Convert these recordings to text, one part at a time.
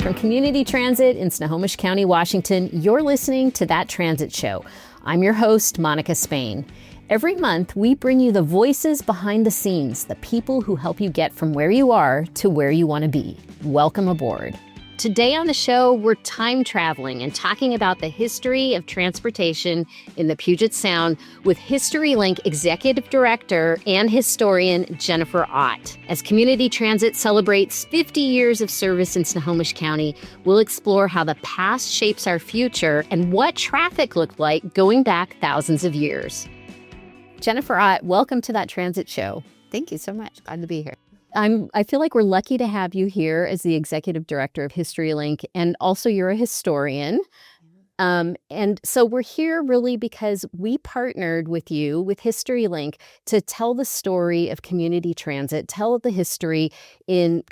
From Community Transit in Snohomish County, Washington, you're listening to That Transit Show. I'm your host, Monica Spain. Every month, we bring you the voices behind the scenes, the people who help you get from where you are to where you want to be. Welcome aboard. Today on the show, we're time traveling and talking about the history of transportation in the Puget Sound with HistoryLink Executive Director and historian Jennifer Ott. As Community Transit celebrates 50 years of service in Snohomish County, we'll explore how the past shapes our future and what traffic looked like going back thousands of years. Jennifer Ott, welcome to That Transit Show. Thank you so much. Glad to be here. I feel like we're lucky to have you here as the Executive Director of HistoryLink, and also you're a historian. And so we're here really because we partnered with you, with HistoryLink, to tell the story of community transit, tell the history in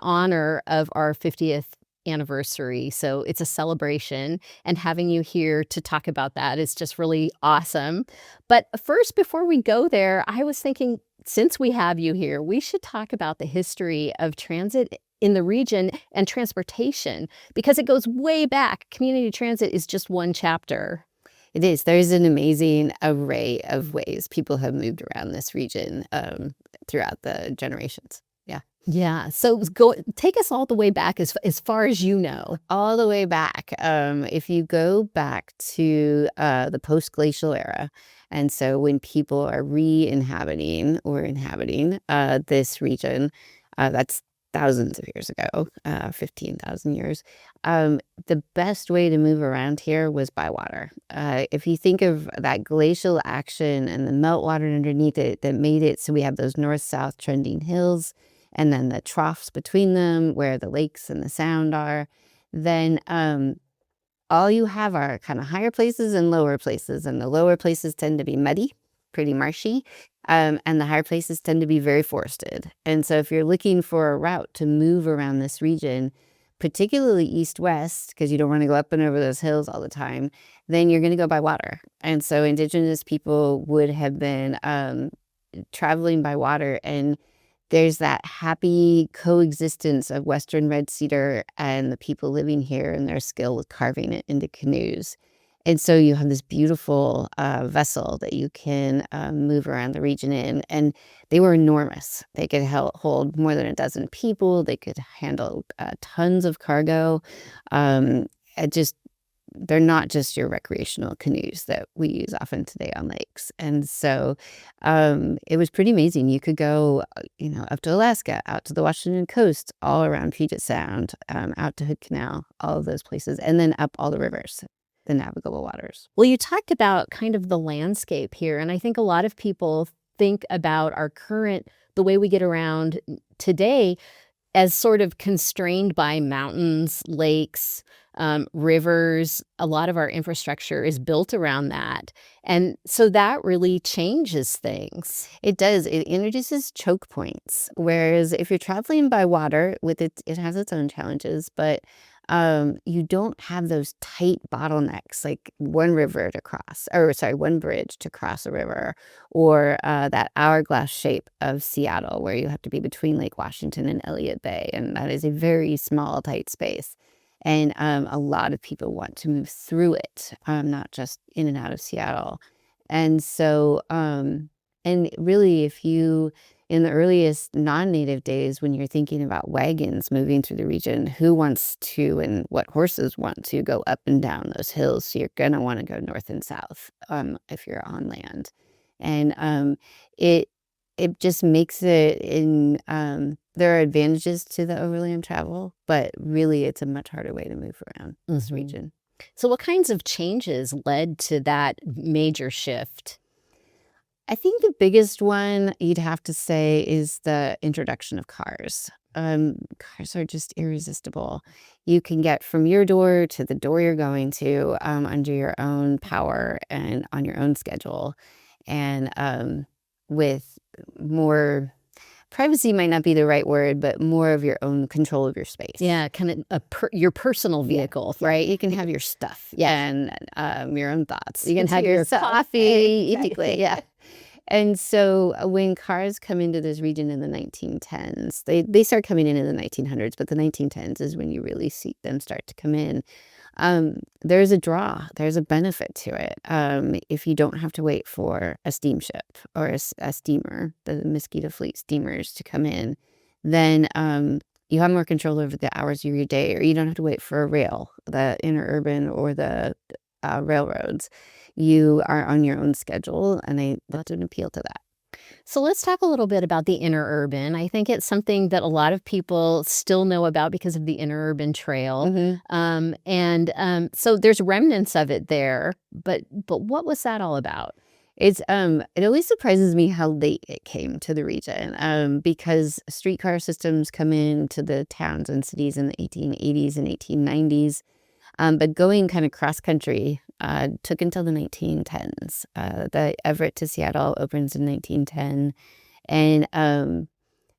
honor of our 50th anniversary. So it's a celebration, and having you here to talk about that is just really awesome. But first, before we go there, I was thinking, since we have you here, we should talk about the history of transit in the region and transportation, because it goes way back. Community transit is just one chapter. It is. There's an amazing array of ways people have moved around this region throughout the generations. Yeah. So take us all the way back as far as you know. All the way back. If you go back to the post-glacial era, and so when people are re-inhabiting or inhabiting this region, that's thousands of years ago, 15,000 years, the best way to move around here was by water. If you think of that glacial action and the meltwater underneath it that made it so we have those north-south trending hills, and then the troughs between them where the lakes and the sound are, then all you have are kind of higher places and lower places. And the lower places tend to be muddy, pretty marshy, and the higher places tend to be very forested. And so if you're looking for a route to move around this region, particularly east-west, because you don't want to go up and over those hills all the time, then you're going to go by water. And so Indigenous people would have been traveling by water, and there's that happy coexistence of Western red cedar and the people living here and their skill with carving it into canoes. And so you have this beautiful vessel that you can move around the region in. And they were enormous. They could hold more than a dozen people. They could handle tons of cargo. They're not just your recreational canoes that we use often today on lakes. And so it was pretty amazing. You could go, up to Alaska, out to the Washington coast, all around Puget Sound, out to Hood Canal, all of those places, and then up all the rivers, the navigable waters. Well, you talked about kind of the landscape here, and I think a lot of people think about the way we get around today as sort of constrained by mountains, lakes, rivers. A lot of our infrastructure is built around that. And so that really changes things. It does. It introduces choke points. Whereas if you're traveling by water, it has its own challenges, but you don't have those tight bottlenecks like one bridge to cross a river, or that hourglass shape of Seattle where you have to be between Lake Washington and Elliott Bay. And that is a very small, tight space. And a lot of people want to move through it, not just in and out of Seattle. And so, and really, in the earliest non-native days, when you're thinking about wagons moving through the region, who wants to and what horses want to go up and down those hills? So you're going to want to go north and south if you're on land. And it just makes it there are advantages to the overland travel, but really it's a much harder way to move around this region. So what kinds of changes led to that major shift? I think the biggest one you'd have to say is the introduction of cars. Cars are just irresistible. You can get from your door to the door you're going to under your own power and on your own schedule. And with more privacy might not be the right word, but more of your own control of your space. Yeah, kind of your personal vehicle, right? You can have your stuff and your own thoughts. You can have your coffee. Exactly, yeah. And so when cars come into this region in the 1910s, they start coming in the 1900s, but the 1910s is when you really see them start to come in. There's a draw, there's a benefit to it. If you don't have to wait for a steamship or a steamer, the Mosquito Fleet steamers to come in, then you have more control over the hours of your day, or you don't have to wait for a rail, the Interurban or the railroads. You are on your own schedule, and that's an appeal to that. So let's talk a little bit about the Interurban. I think it's something that a lot of people still know about because of the Interurban Trail. So there's remnants of it there, but what was that all about? It always surprises me how late it came to the region, because streetcar systems come into the towns and cities in the 1880s and 1890s. But going kind of cross country took until the 1910s. The Everett to Seattle opens in 1910, and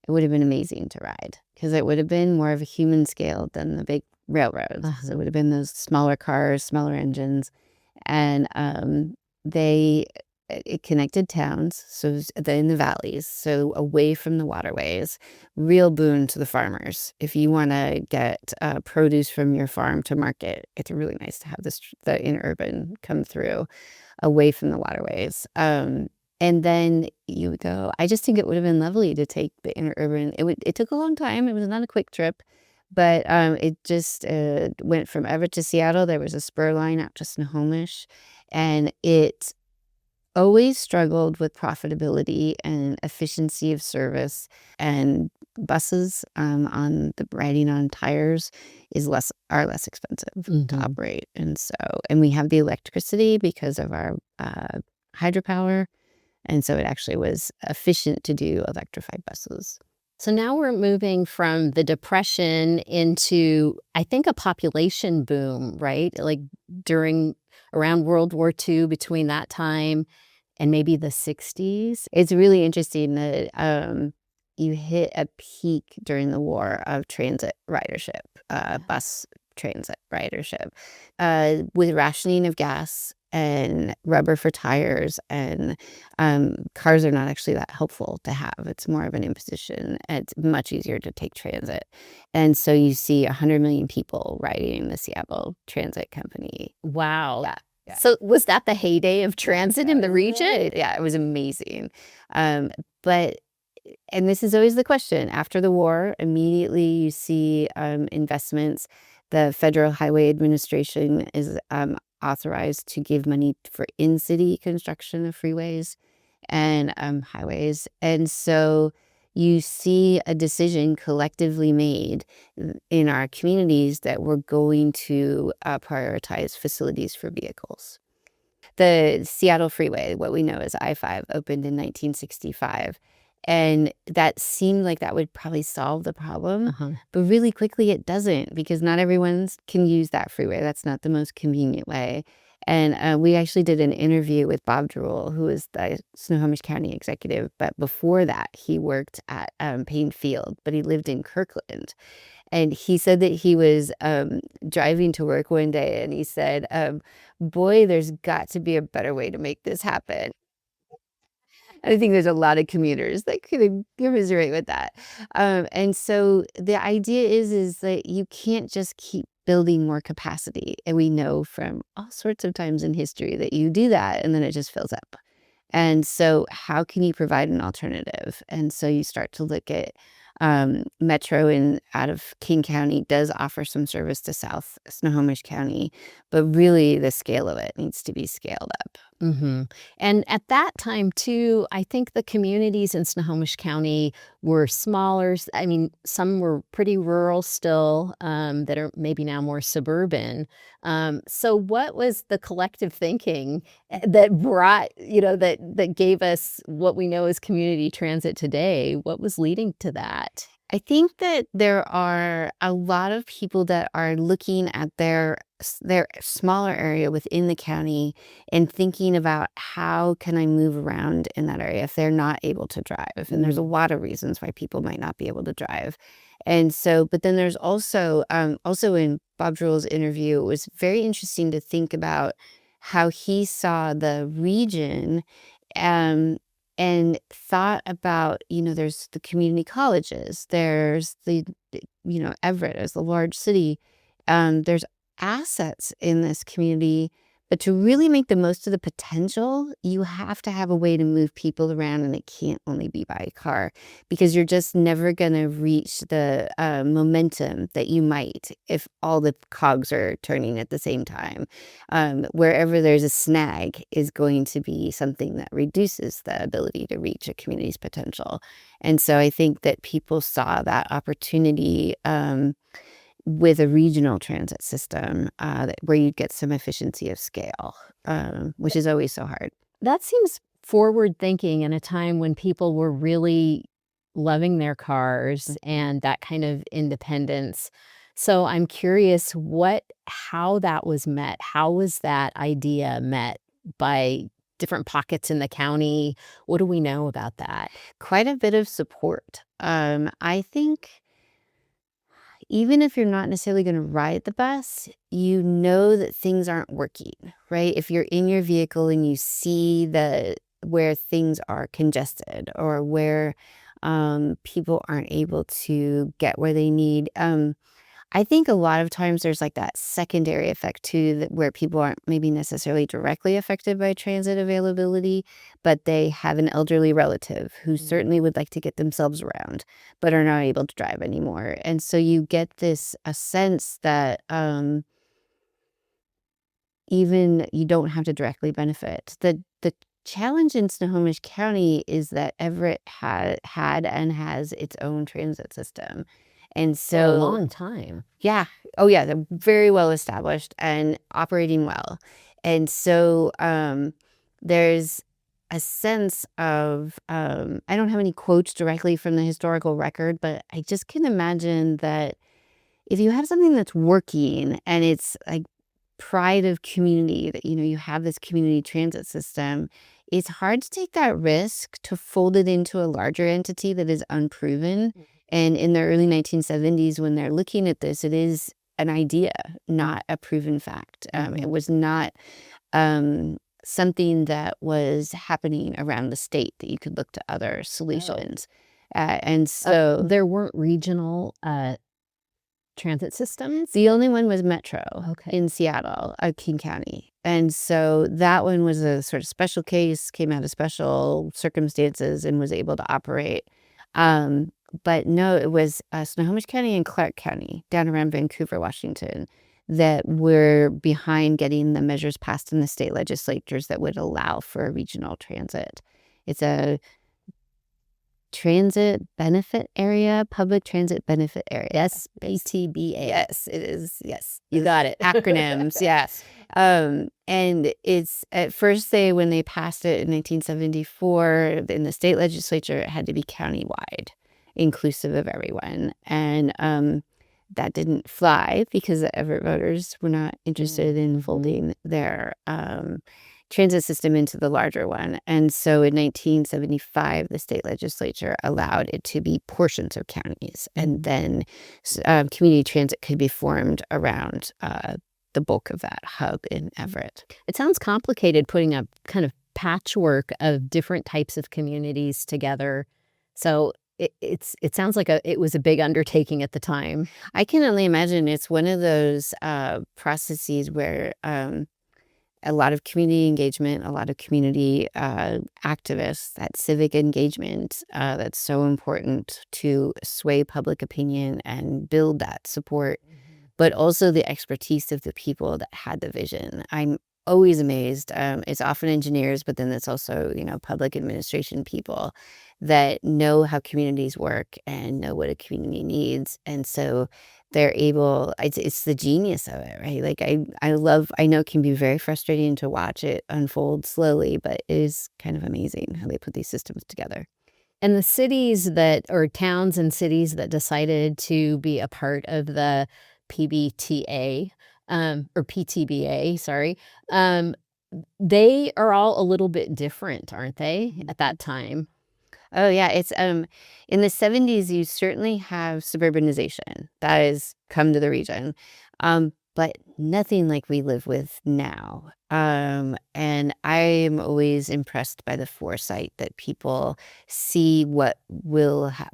it would have been amazing to ride because it would have been more of a human scale than the big railroads. So it would have been those smaller cars, smaller engines, and it connected towns, so it was in the valleys, so away from the waterways. Real boon to the farmers. If you want to get produce from your farm to market, it's really nice to have the Interurban come through away from the waterways. And then you would go. I just think it would have been lovely to take the Interurban. It took a long time. It was not a quick trip, but it just went from Everett to Seattle. There was a spur line out to Snohomish, and it always struggled with profitability and efficiency of service, and buses riding on tires are less expensive to operate. And we have the electricity because of our hydropower, and so it actually was efficient to do electrified buses. So now we're moving from the Depression into, I think, a population boom, right? Like around World War II, between that time and maybe the 60s. It's really interesting that you hit a peak during the war of transit ridership, bus transit ridership, with rationing of gas and rubber for tires, and cars are not actually that helpful to have. It's more of an imposition. It's much easier to take transit. And so you see 100 million people riding the Seattle Transit Company. Wow. Yeah. So was that the heyday of transit in the region? Yeah, it was amazing. And this is always the question. After the war, immediately you see investments. The Federal Highway Administration is authorized to give money for in-city construction of freeways and highways. And so you see a decision collectively made in our communities that we're going to prioritize facilities for vehicles. The Seattle Freeway, what we know as I-5, opened in 1965. And that seemed like that would probably solve the problem. But really quickly it doesn't, because not everyone can use that freeway. That's not the most convenient way. And we actually did an interview with Bob Druell, who is the Snohomish County executive. But before that, he worked at Payne Field, but he lived in Kirkland. And he said that he was driving to work one day, and he said, boy, there's got to be a better way to make this happen. I think there's a lot of commuters that could commiserate with that. And so the idea is that you can't just keep building more capacity. And we know from all sorts of times in history that you do that and then it just fills up. And so how can you provide an alternative? And so you start to look at Metro out of King County does offer some service to South Snohomish County, but really the scale of it needs to be scaled up. And at that time, too, I think the communities in Snohomish County were smaller. I mean, some were pretty rural still, that are maybe now more suburban. So what was the collective thinking that brought, that gave us what we know as community transit today? What was leading to that? I think that there are a lot of people that are looking at their smaller area within the county and thinking about how can I move around in that area if they're not able to drive. And there's a lot of reasons why people might not be able to drive. And so, but then there's also in Bob Druell's interview, it was very interesting to think about how he saw the region, and and thought about, there's the community colleges, there's the, Everett as the large city. There's assets in this community, but to really make the most of the potential, you have to have a way to move people around, and it can't only be by car, because you're just never going to reach the momentum that you might if all the cogs are turning at the same time. Wherever there's a snag is going to be something that reduces the ability to reach a community's potential. And so I think that people saw that opportunity with a regional transit system where you'd get some efficiency of scale, which is always so hard. That seems forward thinking in a time when people were really loving their cars and that kind of independence. So I'm curious how that was met. How was that idea met by different pockets in the county? What do we know about that? Quite a bit of support. I think even if you're not necessarily going to ride the bus, you know that things aren't working, right? If you're in your vehicle and you see where things are congested or where people aren't able to get where they need. I think a lot of times there's like that secondary effect too, where people aren't maybe necessarily directly affected by transit availability, but they have an elderly relative who certainly would like to get themselves around, but are not able to drive anymore. And so you get a sense that even you don't have to directly benefit. The challenge in Snohomish County is that Everett had and has its own transit system. And so For a long time. Yeah. Oh, yeah. They're very well established and operating well. And so there's a sense of, I don't have any quotes directly from the historical record, but I just can imagine that if you have something that's working and it's like pride of community, that, you have this community transit system, it's hard to take that risk to fold it into a larger entity that is unproven. And in the early 1970s, when they're looking at this, it is an idea, not a proven fact. It was not something that was happening around the state that you could look to other solutions. And so there weren't regional transit systems? The only one was Metro in Seattle, King County. And so that one was a sort of special case, came out of special circumstances and was able to operate. But no, it was Snohomish County and Clark County down around Vancouver, Washington, that were behind getting the measures passed in the state legislatures that would allow for a regional transit. It's a transit benefit area, public transit benefit area. Yes, PTBA. Yes, it is. Yes, you got it. Acronyms. Yes. And it's at first when they passed it in 1974 in the state legislature, it had to be countywide, inclusive of everyone. And that didn't fly because the Everett voters were not interested in folding their transit system into the larger one. And so in 1975, the state legislature allowed it to be portions of counties. And then community transit could be formed around the bulk of that hub in Everett. It sounds complicated putting a kind of patchwork of different types of communities together. So it sounds like it was a big undertaking at the time. I can only imagine it's one of those processes where a lot of community engagement, a lot of community activists, that civic engagement that's so important to sway public opinion and build that support, but also the expertise of the people that had the vision. I'm always amazed. It's often engineers, but then it's also, public administration people that know how communities work and know what a community needs. And so they're able, it's the genius of it, right? Like I know it can be very frustrating to watch it unfold slowly, but it is kind of amazing how they put these systems together. And the cities or towns and cities that decided to be a part of the PBTA, or PTBA, sorry, they are all a little bit different, aren't they, at that time? Oh, yeah. It's in the 70s, you certainly have suburbanization that has come to the region. but nothing like we live with now. And I am always impressed by the foresight that people see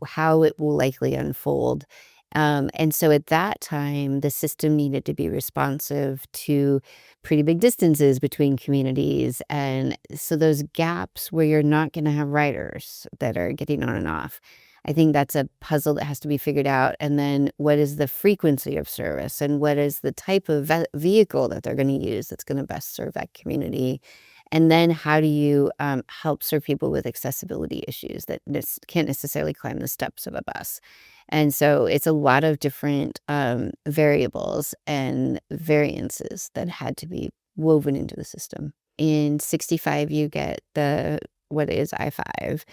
how it will likely unfold. And so at that time, the system needed to be responsive to pretty big distances between communities. And so those gaps where you're not going to have riders that are getting on and off, I think that's a puzzle that has to be figured out. And then what is the frequency of service, and what is the type of vehicle that they're going to use that's going to best serve that community? And then how do you help serve people with accessibility issues that can't necessarily climb the steps of a bus? And so it's a lot of different variables and variances that had to be woven into the system. In 65, you get what is I-5.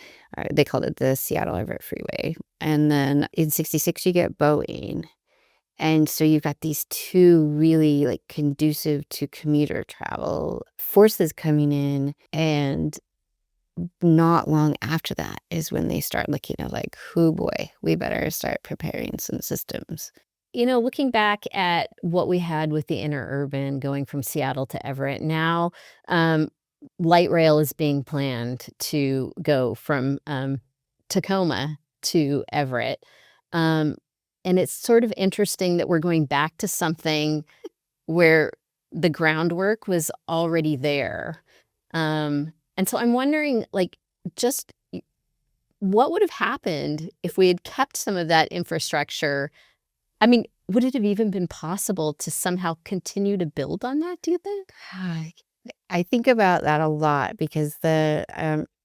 They called it the Seattle Everett Freeway. And then in 66, you get Boeing. And so you've got these two really like conducive to commuter travel forces coming in. And not long after that is when they start looking at like, oh boy, we better start preparing some systems. Looking back at what we had with the Interurban going from Seattle to Everett, now light rail is being planned to go from Tacoma to Everett. And it's sort of interesting that we're going back to something where the groundwork was already there. And so I'm wondering, like, just what would have happened if we had kept some of that infrastructure? I mean, would it have even been possible to somehow continue to build on that, do you think? I think about that a lot because the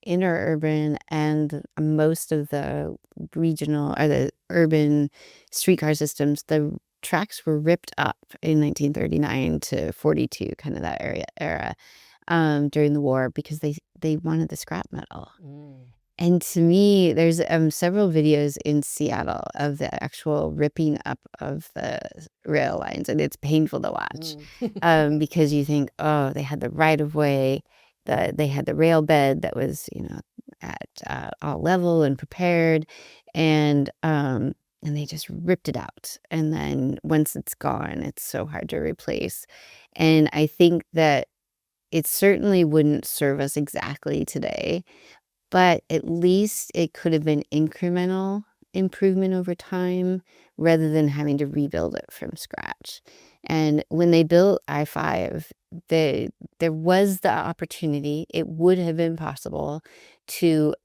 interurban and most of the regional or the urban streetcar systems, the tracks were ripped up in 1939 to 42, kind of that era during the war because they wanted the scrap metal. And to me, there's several videos in Seattle of the actual ripping up of the rail lines, and it's painful to watch because you think, oh, they had the right of way, they had the rail bed that was, at all level and prepared, and they just ripped it out. And then once it's gone, it's so hard to replace. And I think that it certainly wouldn't serve us exactly today. But at least it could have been incremental improvement over time rather than having to rebuild it from scratch. And when they built I-5, there was the opportunity, it would have been possible to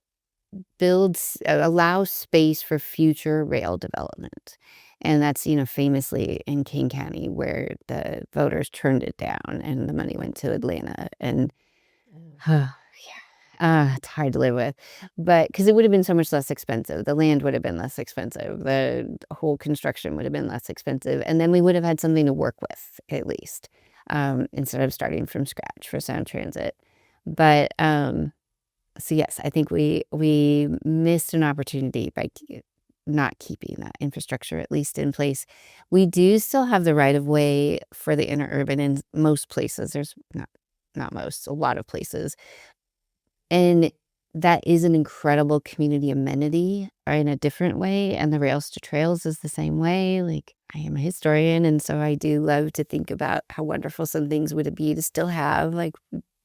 allow space for future rail development. And that's, famously in King County where the voters turned it down and the money went to Atlanta. And it's hard to live with, but because it would have been so much less expensive. The land would have been less expensive. The whole construction would have been less expensive. And then we would have had something to work with, at least, instead of starting from scratch for Sound Transit. But so yes, I think we missed an opportunity by not keeping that infrastructure at least in place. We do still have the right of way for the interurban in most places. There's not most, a lot of places. And that is an incredible community amenity in a different way. And the Rails to Trails is the same way. Like, I am a historian, and so I do love to think about how wonderful some things would be to still have like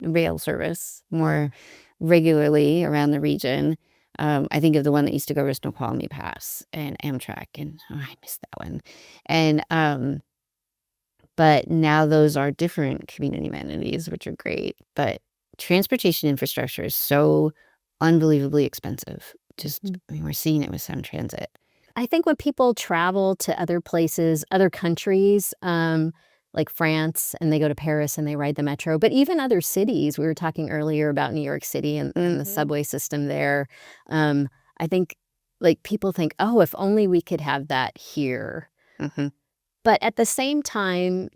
rail service more regularly around the region. I think of the one that used to go to Snoqualmie Pass and Amtrak, and I missed that one. And but now those are different community amenities, which are great. But transportation infrastructure is so unbelievably expensive. We're seeing it with Sound Transit. I think when people travel to other places, other countries, like France, and they go to Paris and they ride the metro, but even other cities, we were talking earlier about New York City and the subway system there. I think like people think, oh, if only we could have that here. But at the same time,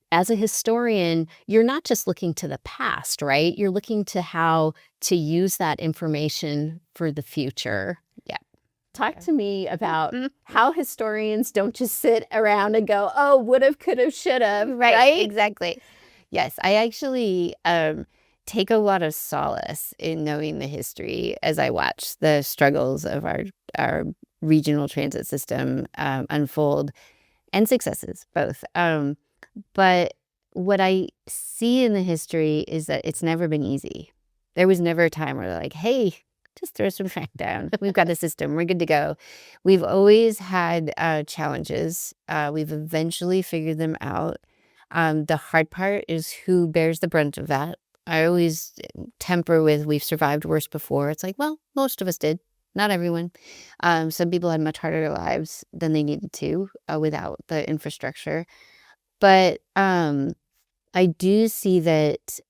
as a historian, you're not just looking to the past, right? You're looking to how to use that information for the future. Yeah. Talk to me about how historians don't just sit around and go, oh, would have, could have, should have, right? Exactly. Yes, I actually take a lot of solace in knowing the history as I watch the struggles of our regional transit system unfold, and successes both. But what I see in the history is that it's never been easy. There was never a time where they're like, hey, just throw some track down. We've got a system. We're good to go. We've always had challenges. We've eventually figured them out. The hard part is who bears the brunt of that. I always temper with we've survived worse before. It's like, well, most of us did. Not everyone. Some people had much harder lives than they needed to without the infrastructure. But I do see that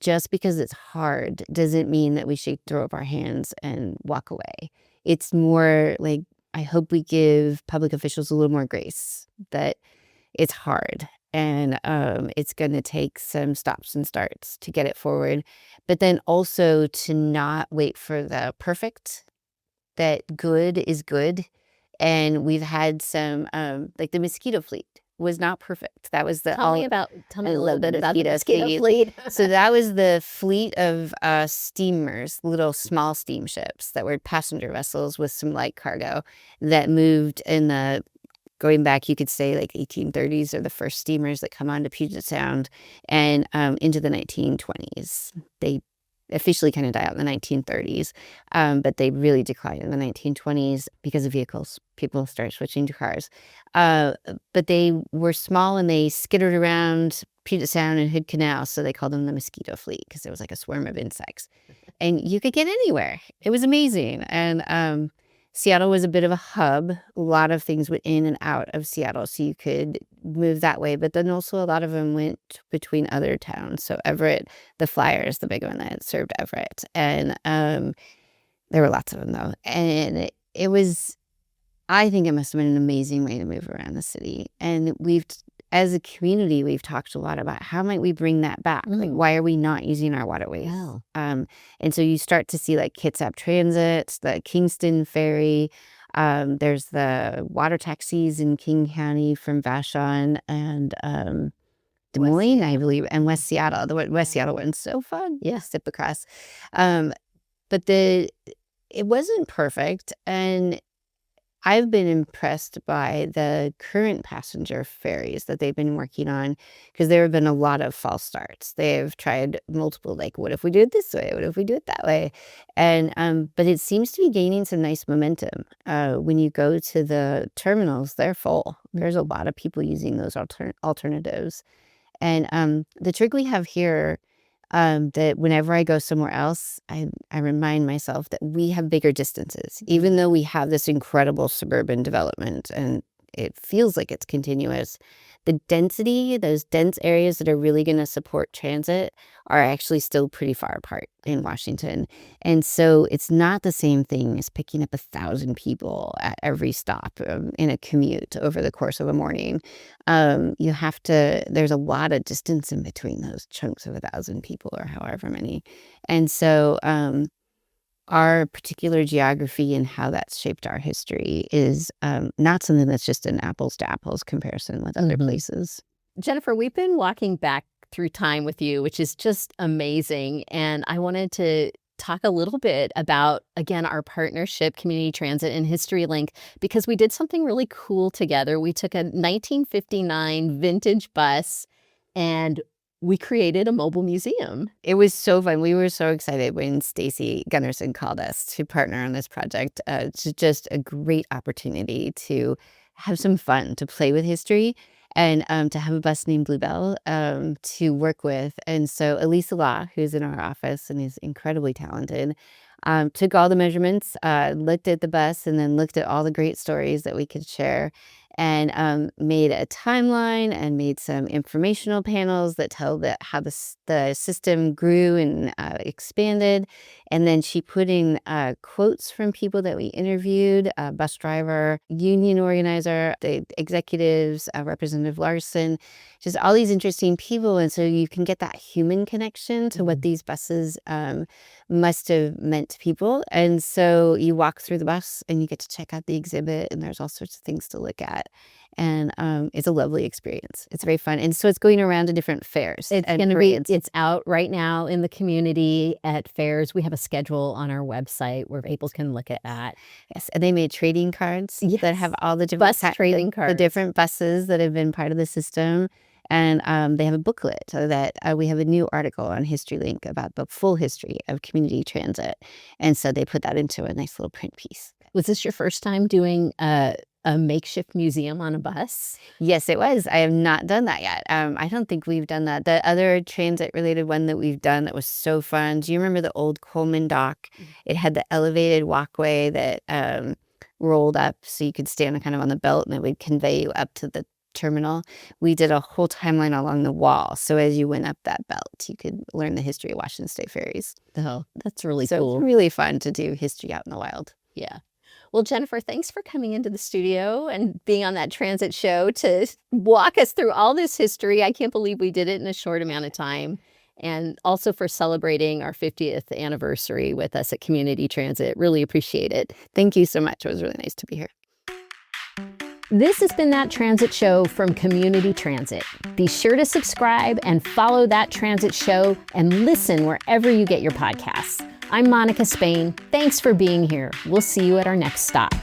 just because it's hard doesn't mean that we should throw up our hands and walk away. It's more like I hope we give public officials a little more grace, that it's hard and it's going to take some stops and starts to get it forward. But then also to not wait for the perfect, that good is good. And we've had some, like the Mosquito Fleet was not perfect. That was the Tell me a little bit about the Mosquito Fleet. So that was the fleet of steamers, little small steamships that were passenger vessels with some light cargo that moved in the, going back, you could say like 1830s are the first steamers that come onto Puget Sound, and into the 1920s. They officially kind of die out in the 1930s, but they really declined in the 1920s because of vehicles. People start switching to cars. But they were small and they skittered around Puget Sound and Hood Canal, so they called them the Mosquito Fleet because it was like a swarm of insects. And you could get anywhere. It was amazing. And Seattle was a bit of a hub. A lot of things went in and out of Seattle, so you could move that way. But then also a lot of them went between other towns. So Everett, the Flyers, the big one that served Everett. And there were lots of them, though. And it was, I think it must have been an amazing way to move around the city. And as a community, we've talked a lot about how might we bring that back? Like, why are we not using our waterways? Yeah. And so you start to see like Kitsap Transit, the Kingston Ferry. There's the water taxis in King County from Vashon and Des Moines, I believe, and West Seattle. The West Seattle one's so fun. Yeah. Zip across. But it wasn't perfect. And I've been impressed by the current passenger ferries that they've been working on, because there have been a lot of false starts. They've tried multiple, like, what if we do it this way? What if we do it that way? And but it seems to be gaining some nice momentum. When you go to the terminals, they're full. There's a lot of people using those alternatives. And the trick we have here, that whenever I go somewhere else, I remind myself that we have bigger distances, even though we have this incredible suburban development and it feels like it's continuous. The density, those dense areas that are really going to support transit are actually still pretty far apart in Washington. And so it's not the same thing as picking up 1,000 people at every stop in a commute over the course of a morning. There's a lot of distance in between those chunks of 1,000 people or however many. And so our particular geography and how that's shaped our history is not something that's just an apples to apples comparison with other places. Jennifer, we've been walking back through time with you, which is just amazing. And I wanted to talk a little bit about, again, our partnership, Community Transit and HistoryLink, because we did something really cool together. We took a 1959 vintage bus and we created a mobile museum. It was so fun. We were so excited when Stacy Gunnarsson called us to partner on this project. It's just a great opportunity to have some fun, to play with history, and to have a bus named Bluebell to work with. And so Elisa Law, who's in our office and is incredibly talented, took all the measurements, looked at the bus, and then looked at all the great stories that we could share, and made a timeline and made some informational panels that tell how the system grew and expanded. And then she put in quotes from people that we interviewed, bus driver, union organizer, the executives, Representative Larson, just all these interesting people. And so you can get that human connection to what these buses must have meant to people. And so you walk through the bus and you get to check out the exhibit, and there's all sorts of things to look at. And it's a lovely experience. It's very fun. And so it's going around to different fairs. It's out right now in the community at fairs. We have a schedule on our website where people can look at that. Yes. And they made trading cards that have all the different trading cards. the different buses that have been part of the system. And they have a booklet so that we have a new article on HistoryLink about the full history of community transit. And so they put that into a nice little print piece. Was this your first time doing a makeshift museum on a bus? Yes, it was. I have not done that yet. I don't think we've done that. The other transit-related one that we've done that was so fun, do you remember the old Coleman dock? It had the elevated walkway that rolled up so you could stand kind of on the belt and it would convey you up to the terminal. We did a whole timeline along the wall. So as you went up that belt, you could learn the history of Washington State ferries. Oh, that's really So cool. it's really fun to do history out in the wild. Yeah. Well, Jennifer, thanks for coming into the studio and being on that transit show to walk us through all this history. I can't believe we did it in a short amount of time. And also for celebrating our 50th anniversary with us at Community Transit. Really appreciate it. Thank you so much. It was really nice to be here. This has been That Transit Show from Community Transit. Be sure to subscribe and follow That Transit Show and listen wherever you get your podcasts. I'm Monica Spain. Thanks for being here. We'll see you at our next stop.